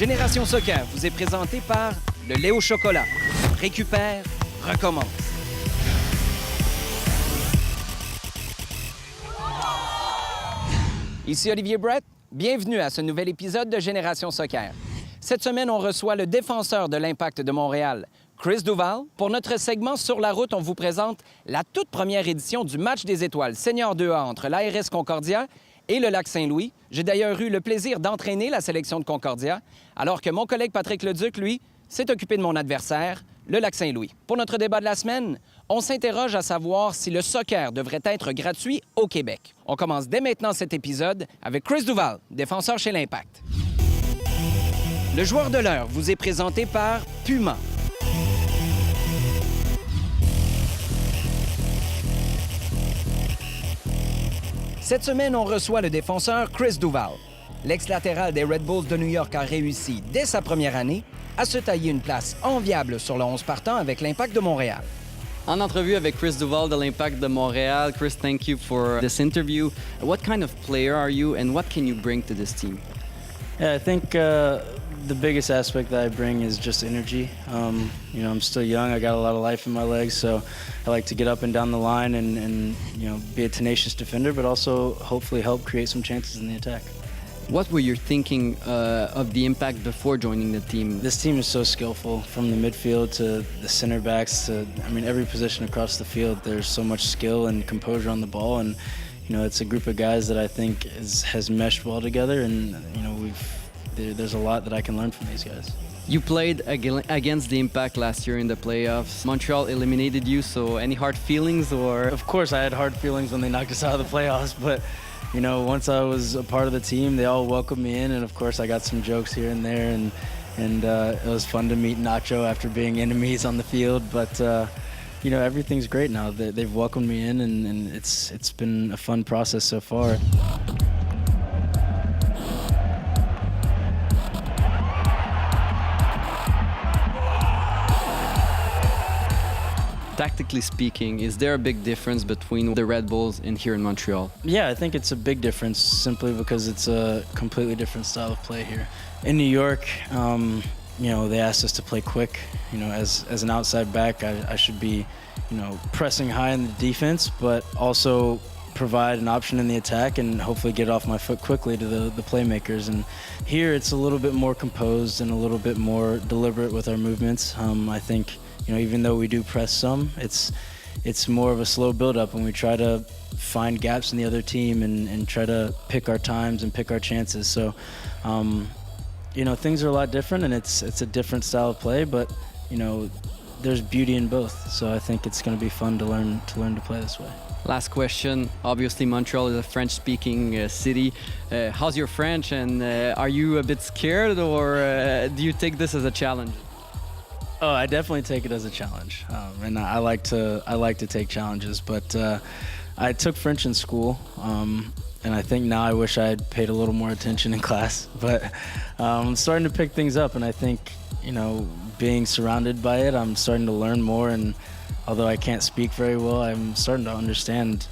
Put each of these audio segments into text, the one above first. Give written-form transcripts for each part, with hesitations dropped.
Génération Soccer vous est présenté par le lait au chocolat. Récupère, recommence. Ici Olivier Brett. Bienvenue à ce nouvel épisode de Génération Soccer. Cette semaine, on reçoit le défenseur de l'Impact de Montréal, Chris Duval. Pour notre segment Sur la route, on vous présente la toute première édition du match des étoiles Senior 2A entre l'ARS Concordia et le Lac-Saint-Louis. J'ai d'ailleurs eu le plaisir d'entraîner la sélection de Concordia, alors que mon collègue Patrick Leduc, lui, s'est occupé de mon adversaire, le Lac-Saint-Louis. Pour notre débat de la semaine, on s'interroge à savoir si le soccer devrait être gratuit au Québec. On commence dès maintenant cet épisode avec Chris Duval, défenseur chez l'Impact. Le joueur de l'heure vous est présenté par Puma. Cette semaine, on reçoit le défenseur Chris Duval. L'ex-latéral des Red Bulls de New York a réussi, dès sa première année, à se tailler une place enviable sur le 11 partant avec l'Impact de Montréal. En entrevue avec Chris Duval de l'Impact de Montréal. Chris, thank you for this interview. What kind of player are you and what can you bring to this team? Yeah, I think the biggest aspect that I bring is just energy. I'm still young. I got a lot of life in my legs, so I like to get up and down the line and be a tenacious defender, but also hopefully help create some chances in the attack. What were you thinking of the Impact before joining the team? This team is so skillful, from the midfield to the center backs to, every position across the field. There's so much skill and composure on the ball, and it's a group of guys that I think has meshed well together, and there's a lot that I can learn from these guys. You played against the Impact last year in the playoffs. Montreal eliminated you, so any hard feelings or? Of course, I had hard feelings when they knocked us out of the playoffs, but once I was a part of the team, they all welcomed me in, and of course I got some jokes here and there, and it was fun to meet Nacho after being enemies on the field, but everything's great now. They've welcomed me in, and it's been a fun process so far. Tactically speaking, is there a big difference between the Red Bulls and here in Montreal? Yeah, I think it's a big difference simply because it's a completely different style of play here. In New York, they asked us to play quick. As an outside back, I should be, pressing high in the defense, but also provide an option in the attack and hopefully get off my foot quickly to the playmakers. And here it's a little bit more composed and a little bit more deliberate with our movements. I think even though we do press some, it's more of a slow build-up, and we try to find gaps in the other team and try to pick our times and pick our chances. So, things are a lot different, and it's a different style of play, but there's beauty in both. So I think it's going to be fun to learn to play this way. Last question. Obviously, Montreal is a French-speaking city. How's your French, and are you a bit scared, or do you take this as a challenge? Oh, I definitely take it as a challenge, and I like to take challenges. But I took French in school, and I think now I wish I had paid a little more attention in class. But I'm starting to pick things up, and I think being surrounded by it, I'm starting to learn more. And although I can't speak very well, I'm starting to understand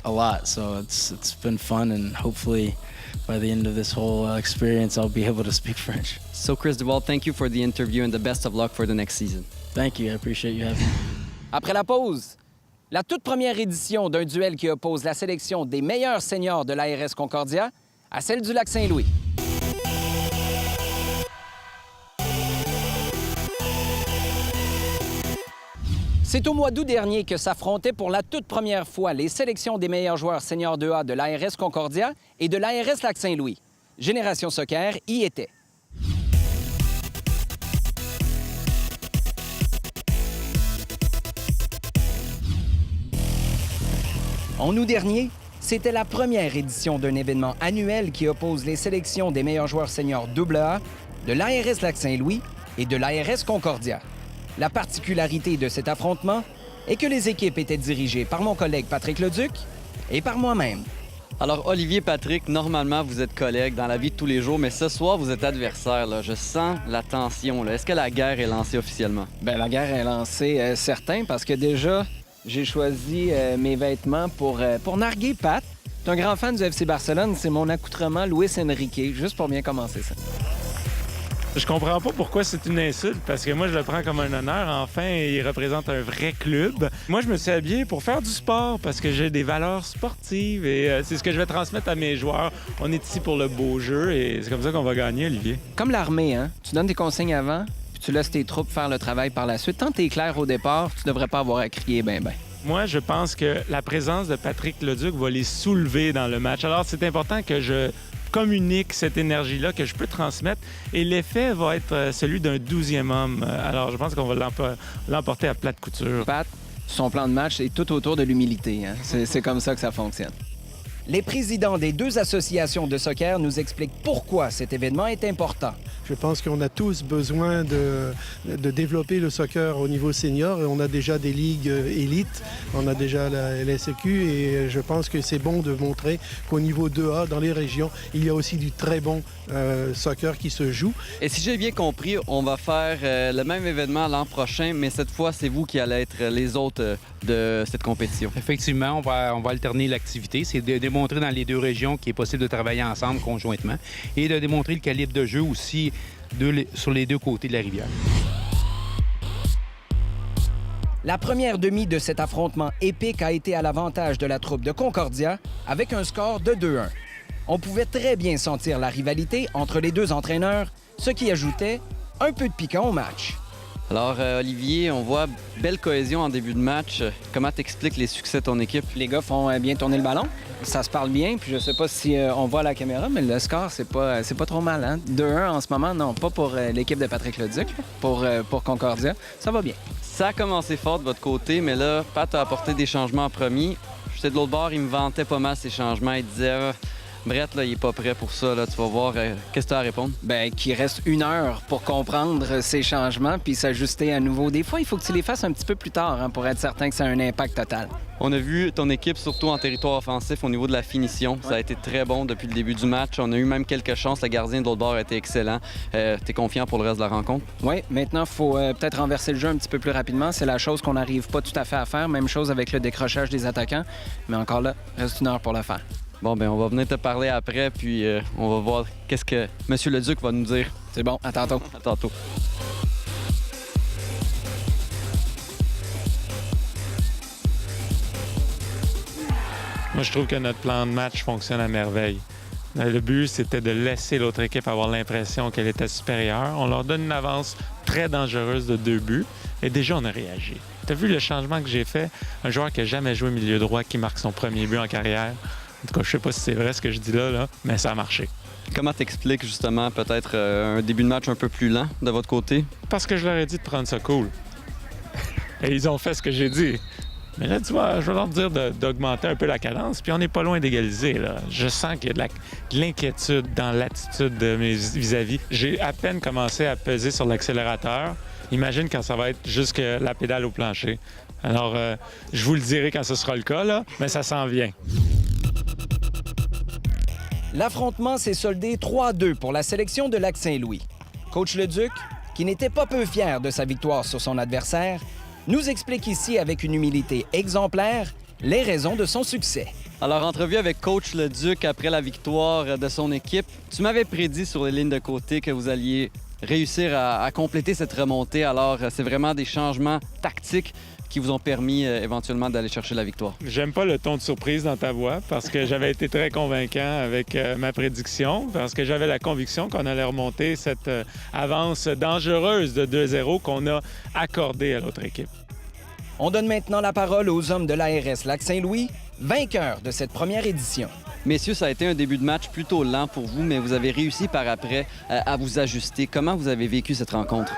a lot. So it's been fun, and hopefully by the end of this whole experience, I'll be able to speak French. So Chris Duval, thank you for the interview and the best of luck for the next season. Thank you. I appreciate you having me. Après la pause, la toute première édition d'un duel qui oppose la sélection des meilleurs seniors de l'ARS Concordia à celle du Lac-Saint-Louis. C'est au mois d'août dernier que s'affrontaient pour la toute première fois les sélections des meilleurs joueurs seniors 2A de l'ARS Concordia et de l'ARS Lac-Saint-Louis. Génération Soccer y était. En août dernier, c'était la première édition d'un événement annuel qui oppose les sélections des meilleurs joueurs seniors AA de l'ARS Lac-Saint-Louis et de l'ARS Concordia. La particularité de cet affrontement est que les équipes étaient dirigées par mon collègue Patrick Leduc et par moi-même. Alors, Olivier, Patrick, normalement, vous êtes collègues dans la vie de tous les jours, mais ce soir, vous êtes adversaires. Là. Je sens la tension. Est-ce que la guerre est lancée officiellement? Bien, la guerre est lancée, certain, parce que déjà, j'ai choisi mes vêtements pour narguer Pat. Je suis un grand fan du FC Barcelone. C'est mon accoutrement Luis Enrique, juste pour bien commencer ça. Je comprends pas pourquoi c'est une insulte, parce que moi, je le prends comme un honneur. Enfin, il représente un vrai club. Moi, je me suis habillé pour faire du sport, parce que j'ai des valeurs sportives et c'est ce que je vais transmettre à mes joueurs. On est ici pour le beau jeu et c'est comme ça qu'on va gagner, Olivier. Comme l'armée, hein? Tu donnes tes consignes avant, puis tu laisses tes troupes faire le travail par la suite. Tant que t'es clair au départ, tu devrais pas avoir à crier ben. Moi, je pense que la présence de Patrick Leduc va les soulever dans le match. Alors, c'est important que je communique cette énergie-là, que je peux transmettre. Et l'effet va être celui d'un 12e homme. Alors, je pense qu'on va l'emporter à plate couture. Pat, son plan de match est tout autour de l'humilité. Hein? C'est comme ça que ça fonctionne. Les présidents des deux associations de soccer nous expliquent pourquoi cet événement est important. Je pense qu'on a tous besoin de développer le soccer au niveau senior. On a déjà des ligues élites, on a déjà la LSEQ et je pense que c'est bon de montrer qu'au niveau 2A, dans les régions, il y a aussi du très bon soccer qui se joue. Et si j'ai bien compris, on va faire le même événement l'an prochain, mais cette fois, c'est vous qui allez être les hôtes de cette compétition. Effectivement, on va alterner l'activité. C'est de démontrer dans les deux régions qu'il est possible de travailler ensemble conjointement et de démontrer le calibre de jeu aussi sur les deux côtés de la rivière. La première demi de cet affrontement épique a été à l'avantage de la troupe de Concordia avec un score de 2-1. On pouvait très bien sentir la rivalité entre les deux entraîneurs, ce qui ajoutait un peu de piquant au match. Alors, Olivier, on voit belle cohésion en début de match. Comment t'expliques les succès de ton équipe? Les gars font bien tourner le ballon. Ça se parle bien, puis je sais pas si on voit à la caméra, mais le score, c'est pas trop mal. Hein? 2-1 en ce moment, non, pas pour l'équipe de Patrick Leduc, pour Concordia. Ça va bien. Ça a commencé fort de votre côté, mais là, Pat a apporté des changements en premier. J'étais de l'autre bord, il me vantait pas mal ces changements. Il disait... Brett, là, il est pas prêt pour ça. Là. Tu vas voir. Qu'est-ce que tu as à répondre? Bien, qu'il reste 1 heure pour comprendre ces changements puis s'ajuster à nouveau. Des fois, il faut que tu les fasses un petit peu plus tard hein, pour être certain que ça a un impact total. On a vu ton équipe, surtout en territoire offensif, au niveau de la finition. Ça a été très bon depuis le début du match. On a eu même quelques chances. Le gardien de l'autre bord a été excellent. T'es confiant pour le reste de la rencontre? Oui. Maintenant, il faut peut-être renverser le jeu un petit peu plus rapidement. C'est la chose qu'on n'arrive pas tout à fait à faire. Même chose avec le décrochage des attaquants. Mais encore là, reste 1 heure pour le faire. Bon, ben on va venir te parler après, puis on va voir qu'est-ce que M. Leduc va nous dire. C'est bon. À tantôt. À tantôt. Moi, je trouve que notre plan de match fonctionne à merveille. Le but, c'était de laisser l'autre équipe avoir l'impression qu'elle était supérieure. On leur donne une avance très dangereuse de 2 buts. Et déjà, on a réagi. Tu as vu le changement que j'ai fait? Un joueur qui n'a jamais joué milieu droit qui marque son premier but en carrière. En tout cas, je sais pas si c'est vrai ce que je dis là, mais ça a marché. Comment t'expliques justement peut-être un début de match un peu plus lent de votre côté? Parce que je leur ai dit de prendre ça cool. Et ils ont fait ce que j'ai dit. Mais là, tu vois, je vais leur dire d'augmenter un peu la cadence, puis on n'est pas loin d'égaliser. Là. Je sens qu'il y a de l'inquiétude dans l'attitude de mes vis-à-vis. J'ai à peine commencé à peser sur l'accélérateur. Imagine quand ça va être juste que la pédale au plancher. Alors, je vous le dirai quand ce sera le cas, là, mais ça s'en vient. L'affrontement s'est soldé 3-2 pour la sélection de Lac-Saint-Louis. Coach Leduc, qui n'était pas peu fier de sa victoire sur son adversaire, nous explique ici avec une humilité exemplaire les raisons de son succès. Alors, entrevue avec Coach Leduc après la victoire de son équipe. Tu m'avais prédit sur les lignes de côté que vous alliez réussir à compléter cette remontée. Alors, c'est vraiment des changements tactiques qui vous ont permis éventuellement d'aller chercher la victoire. J'aime pas le ton de surprise dans ta voix parce que j'avais été très convaincant avec ma prédiction, parce que j'avais la conviction qu'on allait remonter cette avance dangereuse de 2-0 qu'on a accordée à l'autre équipe. On donne maintenant la parole aux hommes de l'ARS Lac-Saint-Louis, vainqueurs de cette première édition. Messieurs, ça a été un début de match plutôt lent pour vous, mais vous avez réussi par après à vous ajuster. Comment vous avez vécu cette rencontre?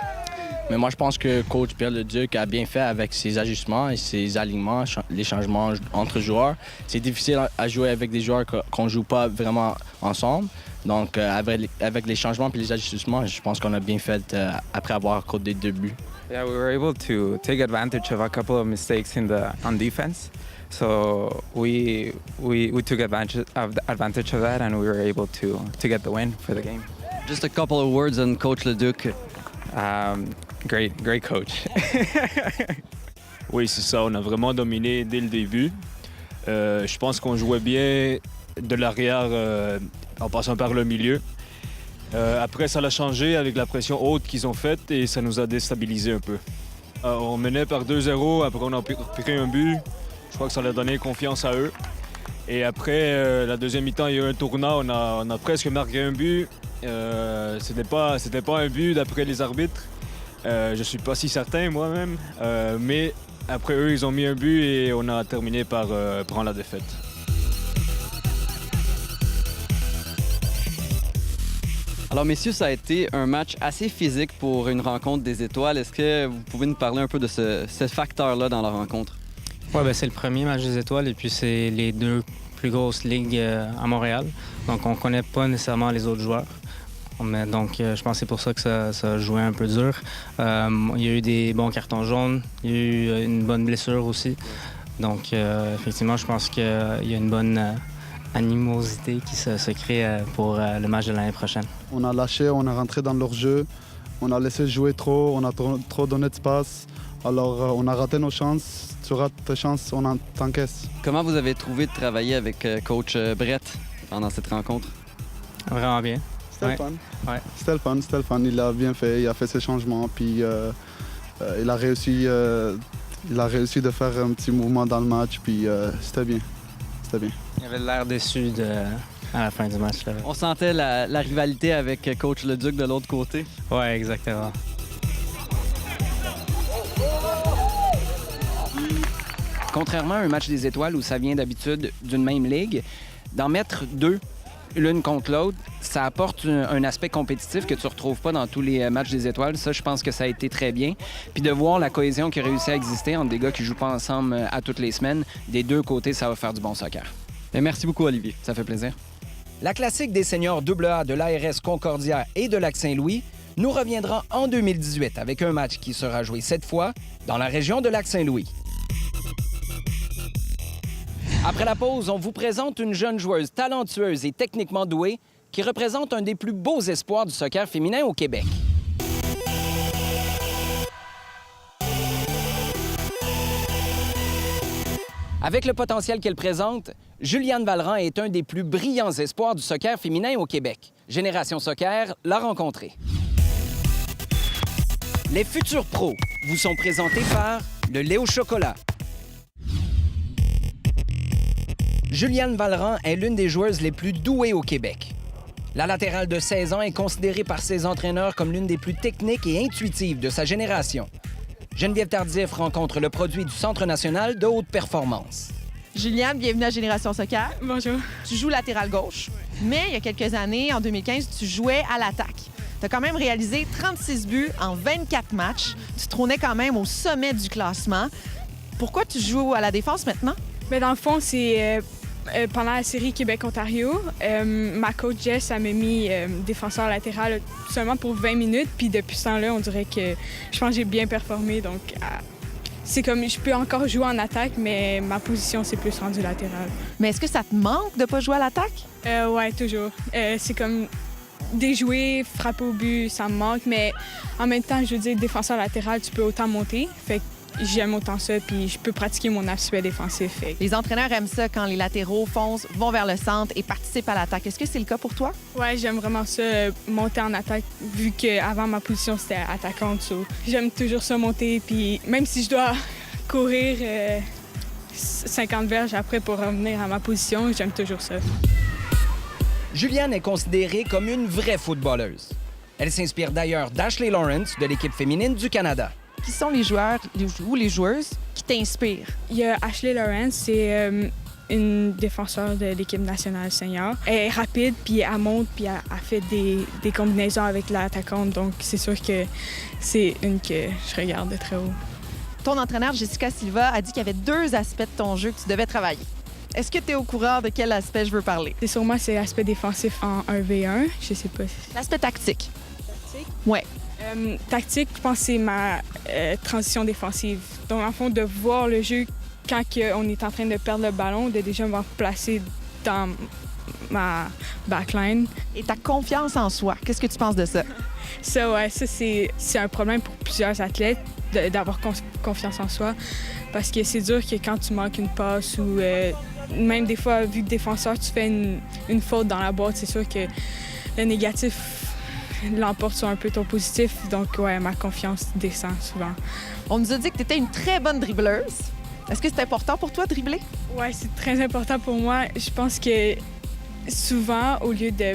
Mais moi, je pense que coach Pierre Leduc a bien fait avec ses ajustements et ses alignements, les changements entre joueurs. C'est difficile à jouer avec des joueurs qu'on ne joue pas vraiment ensemble. Donc, avec les changements et les ajustements, je pense qu'on a bien fait après avoir accordé 2 buts. Yeah, we were able to take advantage of a couple of mistakes on defense. So we took advantage of that, and we were able to get the win for the game. Just a couple of words on Coach Leduc. Great coach. Oui, c'est ça. On a vraiment dominé dès le début. Je pense qu'on jouait bien de l'arrière en passant par le milieu. Après, ça l'a changé avec la pression haute qu'ils ont faite et ça nous a déstabilisé un peu. On menait par 2-0, après on a pris un but. Je crois que ça leur a donné confiance à eux. Et après, la deuxième mi-temps, il y a eu un tournant, on a presque marqué un but. C'était pas un but d'après les arbitres. Je suis pas si certain moi-même. Mais après eux, ils ont mis un but et on a terminé par prendre la défaite. Alors, messieurs, ça a été un match assez physique pour une rencontre des étoiles. Est-ce que vous pouvez nous parler un peu de ce facteur-là dans la rencontre? Oui, c'est le premier match des étoiles et puis c'est les deux plus grosses ligues à Montréal. Donc, on ne connaît pas nécessairement les autres joueurs. Donc, je pense que c'est pour ça que ça a joué un peu dur. Il y a eu des bons cartons jaunes, il y a eu une bonne blessure aussi. Donc, effectivement, je pense qu'il y a une bonne animosité qui se crée pour le match de l'année prochaine. On a lâché, on est rentré dans leur jeu, on a laissé jouer trop, on a trop donné de space. Alors, on a raté nos chances. Tu rates tes chances, on en t'encaisse. Comment vous avez trouvé de travailler avec coach Brett pendant cette rencontre? Vraiment bien. C'était le fun. Ouais. C'était le fun. Il a bien fait, il a fait ses changements, puis il a réussi de faire un petit mouvement dans le match, puis c'était bien. Il avait l'air déçu à la fin du match. Là. On sentait la rivalité avec coach Leduc de l'autre côté. Oui, exactement. Contrairement à un match des étoiles où ça vient d'habitude d'une même ligue, d'en mettre deux l'une contre l'autre, ça apporte un aspect compétitif que tu ne retrouves pas dans tous les matchs des étoiles. Ça, je pense que ça a été très bien. Puis de voir la cohésion qui a réussi à exister entre des gars qui ne jouent pas ensemble à toutes les semaines, des deux côtés, ça va faire du bon soccer. Et merci beaucoup, Olivier. Ça fait plaisir. La classique des seniors AA de l'ARS Concordia et de Lac-Saint-Louis nous reviendra en 2018 avec un match qui sera joué cette fois dans la région de Lac-Saint-Louis. Après la pause, on vous présente une jeune joueuse talentueuse et techniquement douée qui représente un des plus beaux espoirs du soccer féminin au Québec. Avec le potentiel qu'elle présente, Juliane Valran est un des plus brillants espoirs du soccer féminin au Québec. Génération Soccer l'a rencontrée. Les futurs pros vous sont présentés par le lait au chocolat. Juliane Valran est l'une des joueuses les plus douées au Québec. La latérale de 16 ans est considérée par ses entraîneurs comme l'une des plus techniques et intuitives de sa génération. Geneviève Tardif rencontre le produit du Centre national de haute performance. Juliane, bienvenue à Génération Soccer. Bonjour. Tu joues latéral gauche, mais il y a quelques années, en 2015, tu jouais à l'attaque. Tu as quand même réalisé 36 buts en 24 matchs. Tu trônais quand même au sommet du classement. Pourquoi tu joues à la défense maintenant? Bien, dans le fond, c'est pendant la série Québec-Ontario, ma coach Jess, elle m'a mis défenseur latéral seulement pour 20 minutes. Puis depuis ce temps-là, on dirait que je pense que j'ai bien performé. Donc, c'est comme je peux encore jouer en attaque, mais ma position, c'est plus rendu latéral. Mais est-ce que ça te manque de ne pas jouer à l'attaque? Oui, toujours. C'est comme déjouer, frapper au but, ça me manque. Mais en même temps, je veux dire, défenseur latéral, tu peux autant monter. Fait que j'aime autant ça, puis je peux pratiquer mon aspect défensif. Les entraîneurs aiment ça quand les latéraux foncent, vont vers le centre et participent à l'attaque. Est-ce que c'est le cas pour toi? Oui, j'aime vraiment ça, monter en attaque, vu qu'avant, ma position, c'était attaquante. So. J'aime toujours ça, monter, puis même si je dois courir 50 verges après pour revenir à ma position, j'aime toujours ça. Juliane est considérée comme une vraie footballeuse. Elle s'inspire d'ailleurs d'Ashley Lawrence de l'équipe féminine du Canada. Qui sont les joueurs ou les joueuses qui t'inspirent? Il y a Ashley Lawrence, c'est une défenseur de l'équipe nationale senior. Elle est rapide, puis elle monte, puis elle fait des combinaisons avec l'attaquante. Donc, c'est sûr que c'est une que je regarde de très haut. Ton entraîneur, Jessica Silva, a dit qu'il y avait 2 aspects de ton jeu que tu devais travailler. Est-ce que tu es au courant de quel aspect je veux parler? C'est sûrement l'aspect défensif en 1v1. Je sais pas. L'aspect tactique. Tactique? Ouais. Tactique, je pense que c'est ma transition défensive. Donc, en fond, de voir le jeu quand on est en train de perdre le ballon, de déjà me placer dans ma backline. Et ta confiance en soi, qu'est-ce que tu penses de ça? Ça, ouais, ça, c'est un problème pour plusieurs athlètes d'avoir confiance en soi. Parce que c'est dur que quand tu manques une passe ou même des fois, vu que défenseur, tu fais une faute dans la boîte, c'est sûr que le négatif l'emporte sur un peu ton positif. Donc, ouais, ma confiance descend souvent. On nous a dit que tu étais une très bonne dribbleuse. Est-ce que c'est important pour toi de dribbler? Ouais, c'est très important pour moi. Je pense que souvent, au lieu de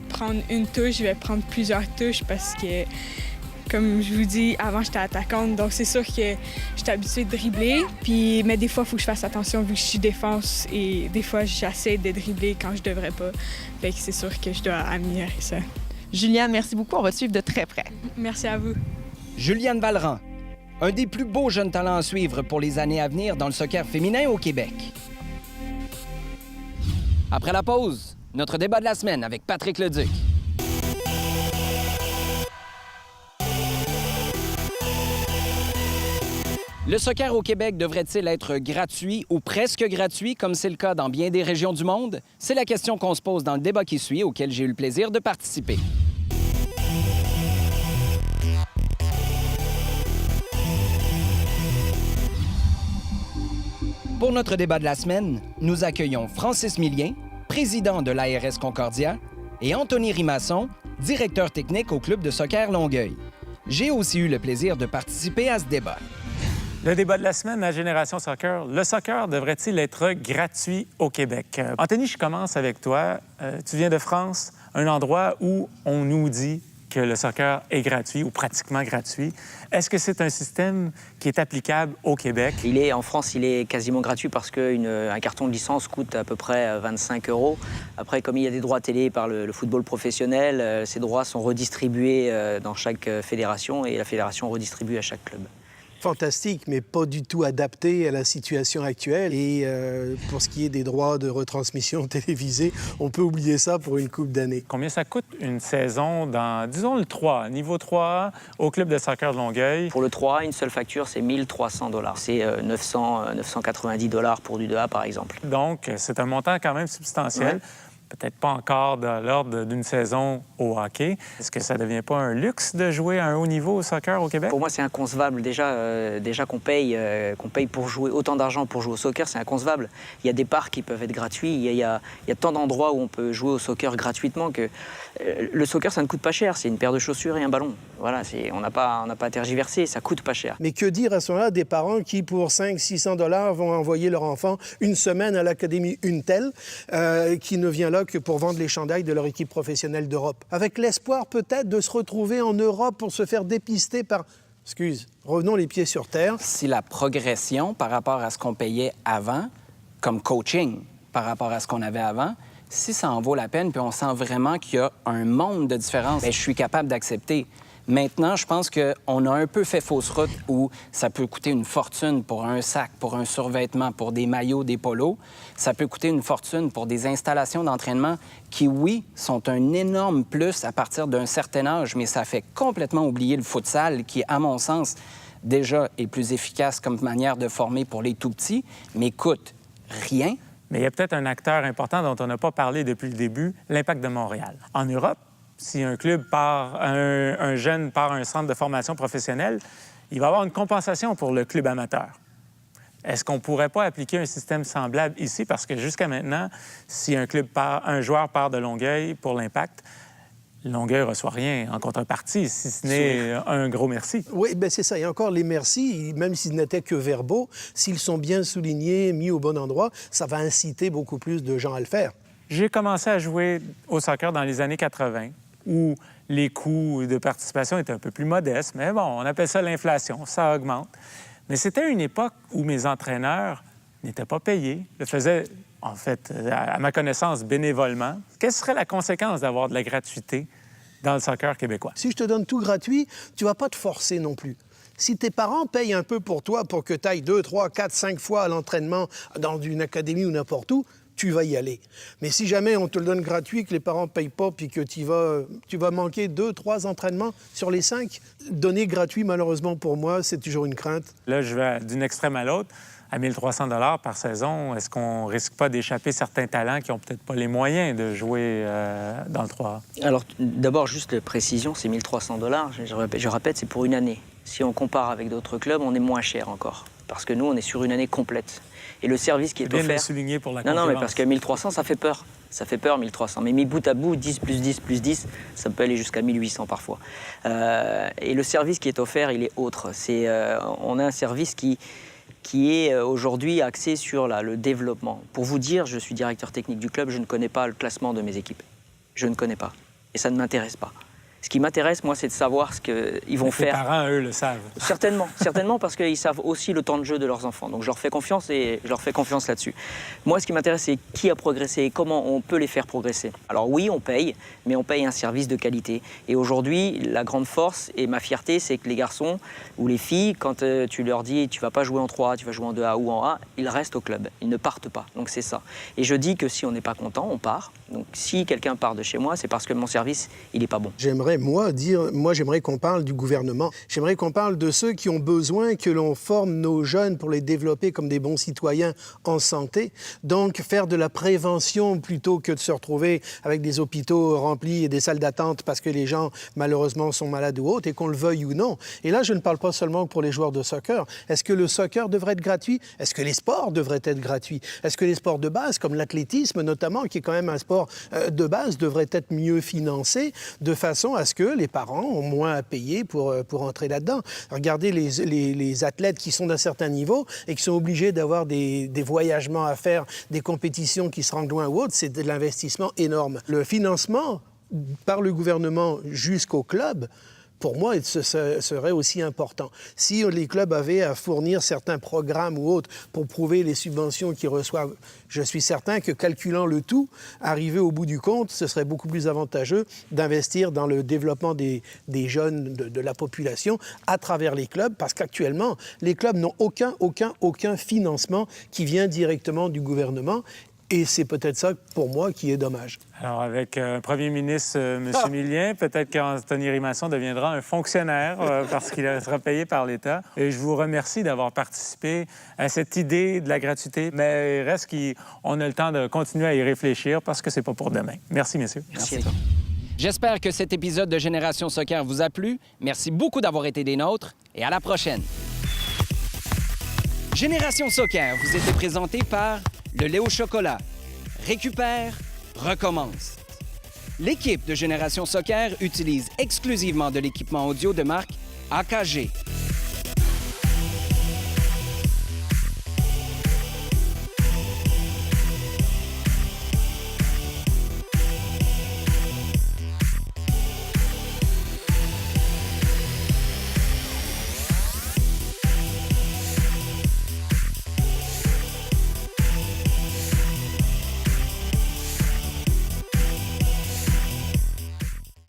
prendre une touche, je vais prendre plusieurs touches parce que, comme je vous dis, avant, j'étais attaquante. Donc, c'est sûr que j'étais habituée de dribbler. Mais des fois, il faut que je fasse attention vu que je suis défense. Et des fois, j'essaie de dribbler quand je devrais pas. Fait que c'est sûr que je dois améliorer ça. Juliane, merci beaucoup. On va te suivre de très près. Merci à vous. Juliane Valran, un des plus beaux jeunes talents à suivre pour les années à venir dans le soccer féminin au Québec. Après la pause, notre débat de la semaine avec Patrick Leduc. Le soccer au Québec devrait-il être gratuit ou presque gratuit, comme c'est le cas dans bien des régions du monde? C'est la question qu'on se pose dans le débat qui suit, auquel j'ai eu le plaisir de participer. Pour notre débat de la semaine, nous accueillons Francis Millien, président de l'ARS Concordia, et Anthony Rimasson, directeur technique au club de soccer Longueuil. J'ai aussi eu le plaisir de participer à ce débat. Le débat de la semaine à Génération Soccer. Le soccer devrait-il être gratuit au Québec? Anthony, je commence avec toi. Tu viens de France, un endroit où on nous dit que le soccer est gratuit ou pratiquement gratuit. Est-ce que c'est un système qui est applicable au Québec? En France, il est quasiment gratuit parce qu'un carton de licence coûte à peu près 25 €. Après, comme il y a des droits télé par le football professionnel, ces droits sont redistribués dans chaque fédération et la fédération redistribue à chaque club. Fantastique, mais pas du tout adapté à la situation actuelle. Et pour ce qui est des droits de retransmission télévisée, on peut oublier ça pour une couple d'années. Combien ça coûte une saison dans, disons, le 3, niveau 3 au club de soccer de Longueuil? Pour le 3, une seule facture, c'est 1 300 $. C'est 990 $ pour du 2A, par exemple. Donc, c'est un montant quand même substantiel. Ouais. Peut-être pas encore dans l'ordre d'une saison au hockey. Est-ce que ça ne devient pas un luxe de jouer à un haut niveau au soccer au Québec? Pour moi, c'est inconcevable. Déjà qu'on paye pour jouer autant d'argent pour jouer au soccer, c'est inconcevable. Il y a des parcs qui peuvent être gratuits. Il y a tant d'endroits où on peut jouer au soccer gratuitement que le soccer, ça ne coûte pas cher. C'est une paire de chaussures et un ballon. Voilà, on n'a pas à tergiverser. Ça coûte pas cher. Mais que dire à ce moment-là des parents qui, pour 500-600 $ vont envoyer leur enfant une semaine à l'Académie Untel, qui ne vient là que pour vendre les chandails de leur équipe professionnelle d'Europe, avec l'espoir peut-être de se retrouver en Europe pour se faire dépister par... revenons les pieds sur terre. Si la progression par rapport à ce qu'on payait avant, comme coaching par rapport à ce qu'on avait avant, si ça en vaut la peine, puis on sent vraiment qu'il y a un monde de différence, bien, je suis capable d'accepter. Maintenant, je pense qu'on a un peu fait fausse route où ça peut coûter une fortune pour un sac, pour un survêtement, pour des maillots, des polos. Ça peut coûter une fortune pour des installations d'entraînement qui, oui, sont un énorme plus à partir d'un certain âge, mais ça fait complètement oublier le futsal qui, à mon sens, déjà est plus efficace comme manière de former pour les tout-petits, mais coûte rien. Mais il y a peut-être un acteur important dont on n'a pas parlé depuis le début, l'Impact de Montréal. En Europe, si un club un jeune part à un centre de formation professionnelle, il va avoir une compensation pour le club amateur. Est-ce qu'on ne pourrait pas appliquer un système semblable ici? Parce que jusqu'à maintenant, si un joueur part de Longueuil pour l'Impact, Longueuil ne reçoit rien en contrepartie, si ce n'est un gros merci. Oui, bien c'est ça. Et encore, les merci, même s'ils n'étaient que verbaux, s'ils sont bien soulignés, mis au bon endroit, ça va inciter beaucoup plus de gens à le faire. J'ai commencé à jouer au soccer dans les années 80, où les coûts de participation étaient un peu plus modestes. Mais bon, on appelle ça l'inflation, ça augmente. Mais c'était une époque où mes entraîneurs n'étaient pas payés, le faisaient, en fait, à ma connaissance, bénévolement. Quelle serait la conséquence d'avoir de la gratuité dans le soccer québécois? Si je te donne tout gratuit, tu vas pas te forcer non plus. Si tes parents payent un peu pour toi pour que tu ailles 2, 3, 4, 5 fois à l'entraînement dans une académie ou n'importe où, tu vas y aller. Mais si jamais on te le donne gratuit, que les parents ne payent pas, puis que tu vas manquer 2, 3 entraînements sur les 5, donner gratuit, malheureusement pour moi, c'est toujours une crainte. Là, je vais d'une extrême à l'autre. À 1 300 $ par saison, est-ce qu'on risque pas d'échapper certains talents qui n'ont peut-être pas les moyens de jouer dans le 3A? Alors, d'abord, juste de précision, c'est 1 300 $. Je répète, c'est pour une année. Si on compare avec d'autres clubs, on est moins cher encore. Parce que nous, on est sur une année complète. Et le service qui est bien de le offert... souligner pour la Non, concurrence. mais parce que 1300, ça fait peur. Ça fait peur, 1300. Mais mis bout à bout, 10 plus 10 plus 10, ça peut aller jusqu'à 1800 parfois. Et le service qui est offert, il est autre. On a un service qui est aujourd'hui axé sur le développement. Pour vous dire, je suis directeur technique du club, je ne connais pas le classement de mes équipes. Je ne connais pas. Et ça ne m'intéresse pas. Ce qui m'intéresse, moi, c'est de savoir ce qu'ils vont faire. Les parents, eux, le savent. Certainement, parce qu'ils savent aussi le temps de jeu de leurs enfants. Donc, je leur fais confiance et je leur fais confiance là-dessus. Moi, ce qui m'intéresse, c'est qui a progressé et comment on peut les faire progresser. Alors oui, on paye, mais on paye un service de qualité. Et aujourd'hui, la grande force et ma fierté, c'est que les garçons ou les filles, quand tu leur dis tu vas pas jouer en 3, tu vas jouer en 2A ou en A, ils restent au club. Ils ne partent pas. Donc, c'est ça. Et je dis que si on n'est pas content, on part. Donc, si quelqu'un part de chez moi, c'est parce que mon service, il n'est pas bon. J'aimerais qu'on parle du gouvernement. J'aimerais qu'on parle de ceux qui ont besoin que l'on forme nos jeunes pour les développer comme des bons citoyens en santé. Donc, faire de la prévention plutôt que de se retrouver avec des hôpitaux remplis et des salles d'attente parce que les gens, malheureusement, sont malades ou autres, et qu'on le veuille ou non. Et là, je ne parle pas seulement pour les joueurs de soccer. Est-ce que le soccer devrait être gratuit? Est-ce que les sports devraient être gratuits? Est-ce que les sports de base, comme l'athlétisme notamment, qui est quand même un sport de base, devraient être mieux financés de façon à ce que les parents ont moins à payer pour entrer là-dedans. Regardez les athlètes qui sont d'un certain niveau et qui sont obligés d'avoir des voyagements à faire, des compétitions qui se rendent loin ou autres, c'est de l'investissement énorme. Le financement par le gouvernement jusqu'au club, pour moi, ce serait aussi important. Si les clubs avaient à fournir certains programmes ou autres pour prouver les subventions qu'ils reçoivent, je suis certain que calculant le tout, arrivé au bout du compte, ce serait beaucoup plus avantageux d'investir dans le développement des jeunes de la population à travers les clubs, parce qu'actuellement, les clubs n'ont aucun financement qui vient directement du gouvernement. Et c'est peut-être ça, pour moi, qui est dommage. Alors, avec un premier ministre, M. Millien, peut-être qu'Anthony Rimasson deviendra un fonctionnaire parce qu'il sera payé par l'État. Et je vous remercie d'avoir participé à cette idée de la gratuité. Mais il reste qu'on a le temps de continuer à y réfléchir parce que c'est pas pour demain. Merci, messieurs. Merci. J'espère que cet épisode de Génération Soccer vous a plu. Merci beaucoup d'avoir été des nôtres et à la prochaine. Génération Soccer vous était présenté par le lait au chocolat. Récupère, recommence. L'équipe de Génération Soccer utilise exclusivement de l'équipement audio de marque AKG.